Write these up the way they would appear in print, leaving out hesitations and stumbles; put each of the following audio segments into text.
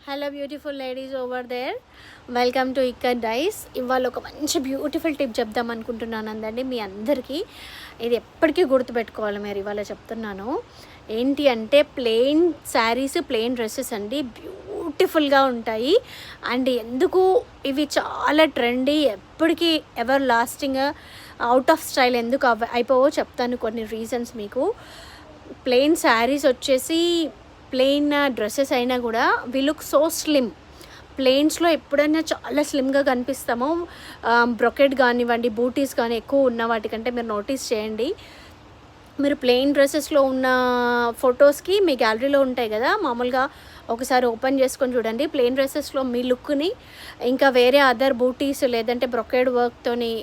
Hello beautiful ladies over there, welcome to ఇక్కర్ డైస్. ఇవాళ ఒక మంచి బ్యూటిఫుల్ టిప్ చెప్దాం అనుకుంటున్నాను అందండి మీ అందరికీ. ఇది ఎప్పటికీ గుర్తుపెట్టుకోవాలి మీరు. ఇవాళ చెప్తున్నాను ఏంటి అంటే ప్లెయిన్ శారీస్, ప్లెయిన్ డ్రెస్సెస్ అండి, బ్యూటిఫుల్గా ఉంటాయి. అండ్ ఎందుకు ఇవి చాలా ట్రెండీ, ఎప్పటికీ ever lasting, out of style ఎందుకు అయిపోవో చెప్తాను కొన్ని రీజన్స్ మీకు. ప్లెయిన్ శారీస్ వచ్చేసి ప్లెయిన్ డ్రెస్సెస్ అయినా కూడా వి లుక్ సో స్లిమ్. ప్లెయిన్స్లో ఎప్పుడైనా చాలా స్లిమ్గా కనిపిస్తాము. బ్రొకెట్ కానివ్వండి, బూటీస్ కానీ ఎక్కువ ఉన్న వాటికంటే మీరు నోటీస్ చేయండి. మీరు ప్లెయిన్ డ్రెస్సెస్లో ఉన్న ఫొటోస్కి మీ గ్యాలరీలో ఉంటాయి కదా, మామూలుగా ఒకసారి ఓపెన్ చేసుకొని చూడండి. ప్లెయిన్ డ్రెస్సెస్లో మీ లుక్ని ఇంకా వేరే అదర్ బూటీస్ లేదంటే బ్రొకెడ్ వర్క్తోని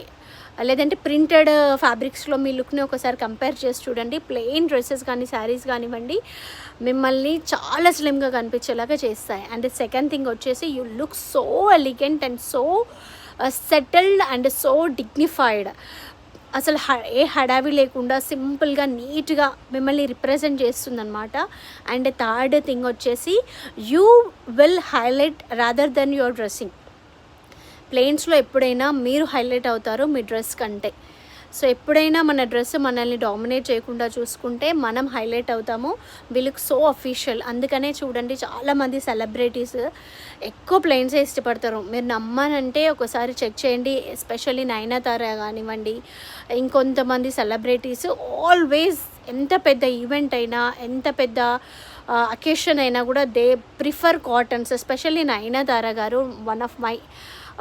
లేదంటే ప్రింటెడ్ ఫ్యాబ్రిక్స్లో మీ లుక్ని ఒకసారి కంపేర్ చేసి చూడండి. ప్లెయిన్ డ్రెస్సెస్ కానీ శారీస్ కానివ్వండి మిమ్మల్ని చాలా స్లిమ్గా కనిపించేలాగా చేస్తాయి. అండ్ సెకండ్ థింగ్ వచ్చేసి you look so elegant and so settled and so dignified. అసలు ఏ హడావి లేకుండా సింపుల్గా నీట్గా మిమ్మల్ని రిప్రజెంట్ చేస్తుందన్నమాట. అండ్ థర్డ్ థింగ్ వచ్చేసి you will highlight rather than your dressing. ప్లెయిన్స్లో ఎప్పుడైనా మీరు హైలైట్ అవుతారు మీ డ్రెస్ కంటే. సో ఎప్పుడైనా మన డ్రెస్ మనల్ని డామినేట్ చేయకుండా చూసుకుంటే మనం హైలైట్ అవుతాము. We look so official. అందుకనే చూడండి చాలామంది సెలబ్రిటీస్ ఎక్కువ ప్లెయిన్సే ఇష్టపడతారు. మీరు నమ్మనంటే ఒకసారి చెక్ చేయండి. ఎస్పెషల్లీ నయనతార కానివ్వండి, ఇంకొంతమంది సెలబ్రిటీస్ ఆల్వేస్ ఎంత పెద్ద ఈవెంట్ అయినా, ఎంత పెద్ద అకేషన్ అయినా కూడా they prefer cottons. Especially Nayanthara garu one of my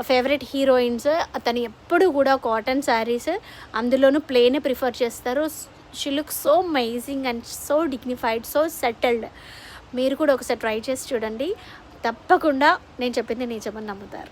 favourite heroines. అతను ఎప్పుడు కూడా కాటన్ శారీస్, అందులోనూ ప్లెయిన్ ప్రిఫర్ చేస్తారు. She look so amazing and so dignified, so settled. మీరు కూడా ఒకసారి ట్రై చేసి చూడండి, తప్పకుండా నేను చెప్పింది నిజమని నమ్ముతారు.